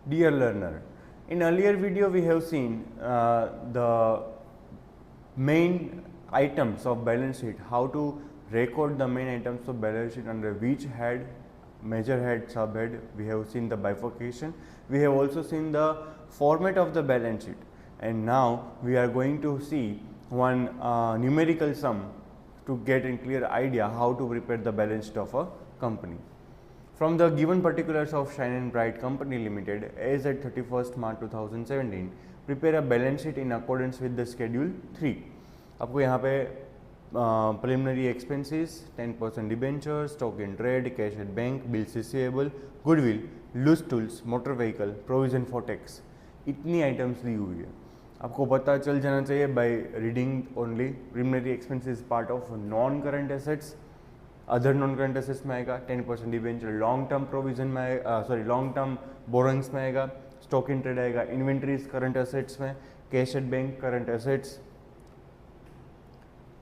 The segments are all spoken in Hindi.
Dear learner, in earlier video we have seen the main items of balance sheet, how to record the main items of balance sheet under which head, major head, subhead. We have seen the bifurcation. We have also seen the format of the balance sheet, and now we are going to see one numerical sum to get a clear idea how to prepare the balance sheet of a company. From the given particulars of Shine and Bright Company Limited as at 31st March 2017, prepare a balance sheet in accordance with the Schedule 3. आपको यहाँ पे preliminary expenses, 10% debenture, stock in trade, cash at bank, bills receivable, goodwill, loose tools, motor vehicle, provision for tax, इतनी items दी हुई है. आपको पता चल जाना चाहिए by reading only. Preliminary expenses part of non-current assets. Other non current assets में आएगा, 10% डिबेंचर लॉन्ग टर्म प्रोविजन में आएगा, लॉन्ग टर्म बोरोइंग्स में आएगा, स्टॉक इन ट्रेड आएगा, इन्वेंट्रीज करंट असेट्स में, cash at bank current assets,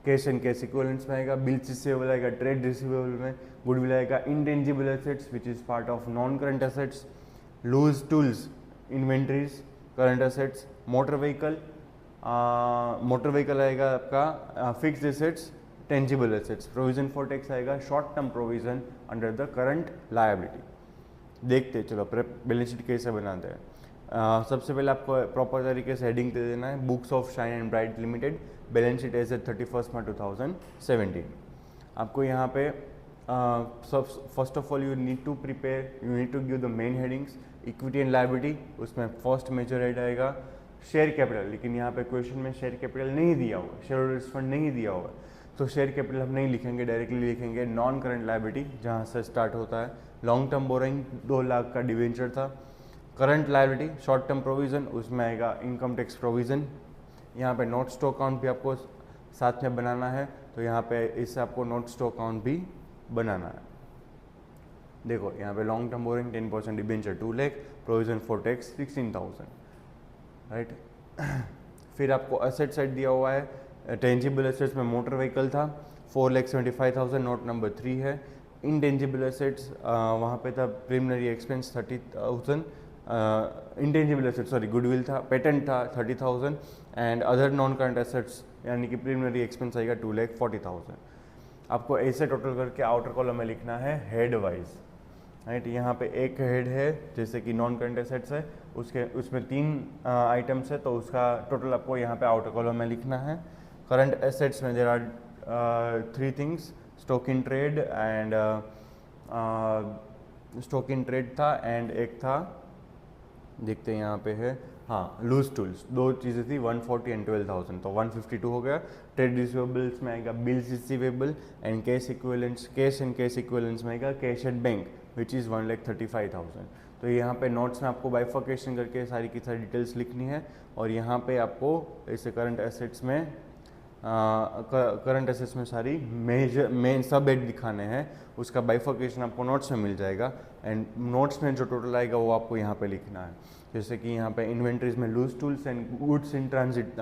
cash and cash equivalents में आएगा, बिल्स रिसीवेबल आएगा, ट्रेड रिसीवेबल में, गुडविल आएगा, intangible assets which is part of non current assets, loose tools inventories current assets, motor vehicle आएगा आपका, fixed assets, tangible assets, provision for tax आएगा, short term provision under the current liability. देखते हैं चलो बैलेंस शीट कैसे बनाते हैं. सबसे पहले आपको प्रॉपर तरीके से हेडिंग दे देना है, books of Shine and Bright Limited balance sheet as at 31st March 2017. आपको यहाँ पे first of all you need to give the main headings. Equity and liability, उसमें फर्स्ट मेजर हेड आएगा शेयर कैपिटल, लेकिन यहाँ पे क्वेश्चन में शेयर कैपिटल नहीं दिया हुआ, शेयर होल्डर्स फंड नहीं दिया हुआ, तो शेयर कैपिटल हम नहीं लिखेंगे, डायरेक्टली लिखेंगे नॉन करंट लायबिलिटी जहाँ से स्टार्ट होता है. लॉन्ग टर्म बोरोइंग 2 लाख का डिवेंचर था. Current liability short term provision, उसमें आएगा इनकम टैक्स प्रोविजन. यहाँ पे नोट स्टॉक अकाउंट भी आपको साथ में बनाना है, तो यहाँ पे इससे आपको नोट स्टॉक अकाउंट भी बनाना है. देखो यहाँ पे long term borrowing 10% debenture 2 lakh, provision for tax 16,000, right. फिर आपको असेट साइड दिया हुआ है. टेंजिबल एसेट्स में मोटर व्हीकल था 4,75,000, नोट नंबर 3 है. इंटेंजिबल एसेट्स वहाँ पे था preliminary expense 30,000, intangible assets sorry goodwill था, पेटेंट था 30,000 and other non current assets यानी कि प्रिलिमिनरी एक्सपेंस आएगा 2,40,000. आपको ऐसे टोटल करके आउटर कॉलम में लिखना है हेड वाइज, राइट. यहाँ पे एक हेड है जैसे कि नॉन करंट एसेट्स है, उसमें 3 आइटम्स है, तो उसका टोटल आपको यहाँ पे आउटर कॉलम में लिखना है. करंट एसेट्स में there are 3 things, stock in trade and stock in trade था एंड एक था, देखते हैं यहाँ पे है, हाँ लूज टूल्स, 2 चीज़ें थी 140 एंड 12,000, तो 152 हो गया. ट्रेड रिसीवेबल्स में आएगा bills receivable and cash equivalents, cash and cash equivalents में आएगा cash at bank which is 1,35,000. तो यहाँ पे नोट्स में आपको बाइफर्केशन करके सारी की सारी डिटेल्स लिखनी है, और यहाँ पे आपको ऐसे करंट एसेट्स में सारी मेन सब हेड दिखाने हैं, उसका बाइफर्केशन आपको नोट्स में मिल जाएगा, एंड नोट्स में जो टोटल आएगा वो आपको यहाँ पे लिखना है. जैसे कि यहाँ पे इन्वेंट्रीज में loose tools and goods in transit,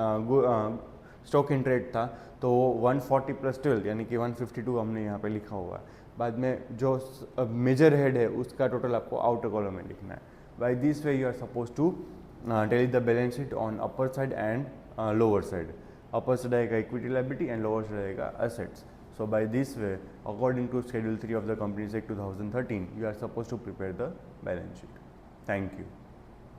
stock in trade था, तो 140 + 12 यानी कि 152 हमने यहाँ पे लिखा हुआ है. बाद में जो मेजर हेड है उसका टोटल आपको आउटर कॉलम में लिखना है. By this way you are suppose to tell the balance sheet on upper side and lower side. Upper side आएगा equity liability and lower side आएगा assets. So by this way, according to Schedule 3 of the Companies Act 2013, you are supposed to prepare the balance sheet. Thank you.